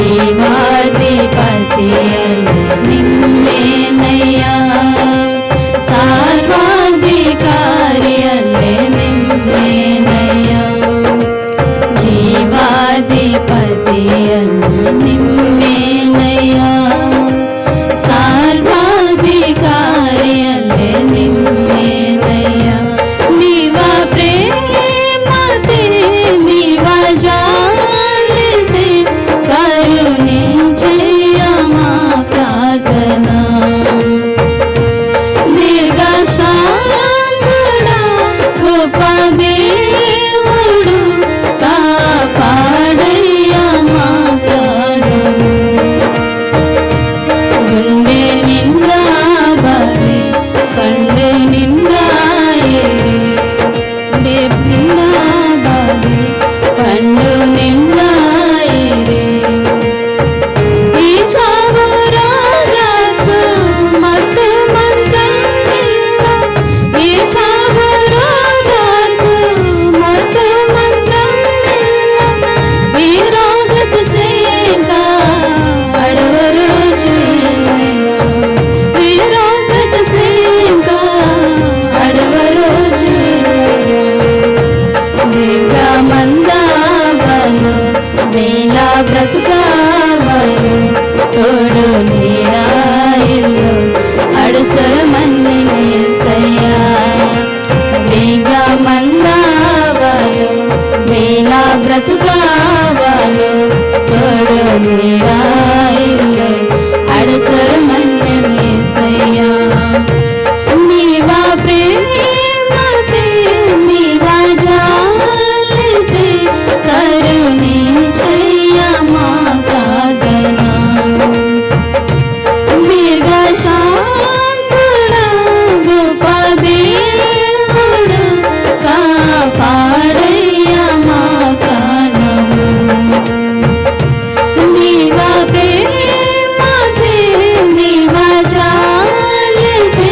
ಜೀವಾಧಿಪತಿಯಲ್ಲಿ ನಿಮ್ಮೇನಯ್ಯ, ಸರ್ವಾಧಿಕಾರಿಯಲ್ಲಿ ನಿಮ್ಮೇನಯ್ಯ, ಜೀವಾಧಿಪತಿಯಲ್ಲಿ ನಿಮ್ಮೇನಯ್ಯ, ಸರ್ವಾಧಿಕಾರಿಯಲ್ಲಿ ನಿಮ್ಮೇನಯ್ಯ. ನೀವ ಪ್ರೇಮತೆ ನೀವ ಜಾಲಿತೆ కరుణించయ్య మా ప్రార్థన. దీర్ఘశాంతుడా గొప్ప దేవుడు కాపాడయ్య మా ప్రాణము. గుండె నిండా బాధే కండు నిండా ఏరి, గుండె నిండా బాధే కండు నిండా ఏరి, బ్రతుకావలు తోడు నీడా ఇల్లు అడుసర మన్నినేసయ్యా. వేగ మందావలు వేళ బ్రతుకావలు తోడు నీడా ఇల్లు అడుసర మన్నినేసయ్యా. నీవా ప్రేమతే నీవా జాలితే కరుణించయ్య మా ప్రార్థన. దీర్ఘశాంతుడా గొప్ప దేవుడు కాపాడయ్య మా ప్రాణము. నీవ ప్రేమతే నీవ జాలితే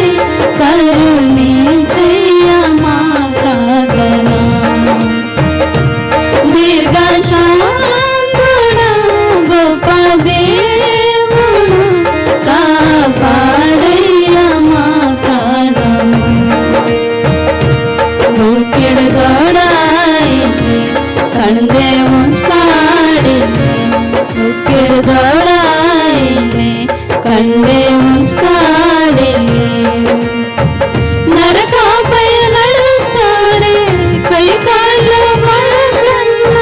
కరుణించయ్య మా ప్రార్థన. దీర్ఘశాంతుడా గొప్ప దేవుడు కాపాడయ్య మా ప్రాణము. బుక్కిడు దోడాయిలే కణదే ఉంచుకాడిలే, బుక్కిడు దోడాయిలే కండే ఉంచుకాడిలే. నరకాపై నడుసారే కై కాళ్ళు మడకన్న,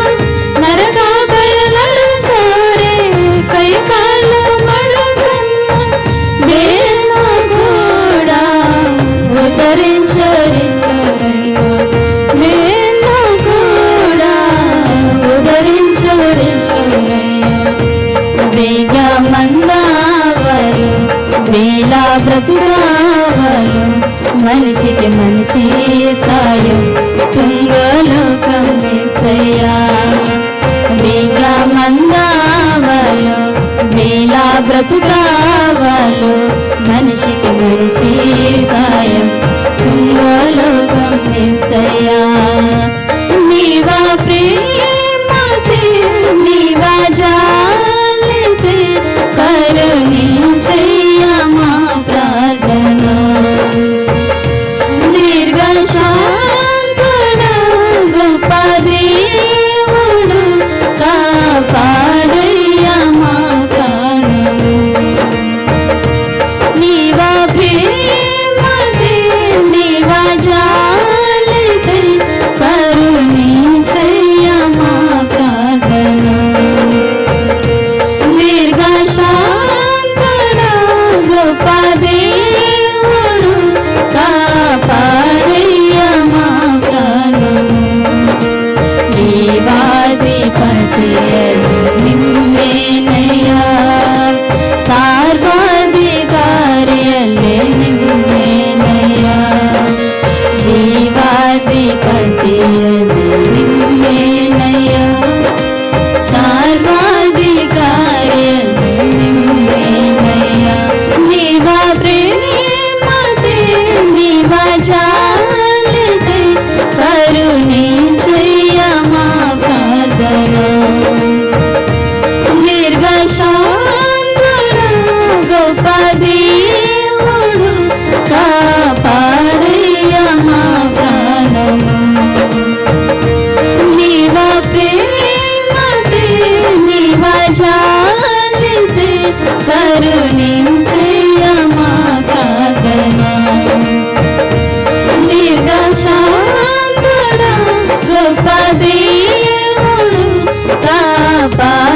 నరకాపై నడుసారే కై కాళ్ళు మడకన్న, వేలు కూడా ఉదరించరిల్లరయ్యా, వేలు కూడా ఉదరించరిల్లరయ్యా. వేగ మందావలు వేళ బ్రతుకావలు మనిషికి మనిషి సాయం తుంగలోకం వేసయ్యా. వేగ మందావలు వేళ బ్రతుకావలు మనిషికి మనిషి సాయం తుంగలోకం వేసయ్యా. నీవా ప్రేమతే నీవా జాలితే కరుణించయ్య మా ప్రార్థన. దీర్ఘశాంతుడా గొప్ప దేవుడు కాపాడయ్య మా ప్రాణము. నీవా ప్రేమతే నీవా జాలితే కరుణించయ్య మా ప్రార్థన. దీర్ఘశాంతుడా గొప్ప దేవుడు కాపాడయ్య మా ప్రాణము. జీవాధిపతియలి నిమ్మేనయ్యా, సర్వాధికారియలి నిమ్మేనయ్యా, జీవాధిపతియలి నిమ్మేనయ్యా, సర్వాధికారియలి నిమ్మేనయ్యా. నీవా ప్రేమతే నీవా జాలితే కరుణించయ్య మా ప్రార్థన. కరుణించేయ మా ప్రార్థన. దీర్ఘశాంతుడా గొప్ప దేవుడు కాపాడేయ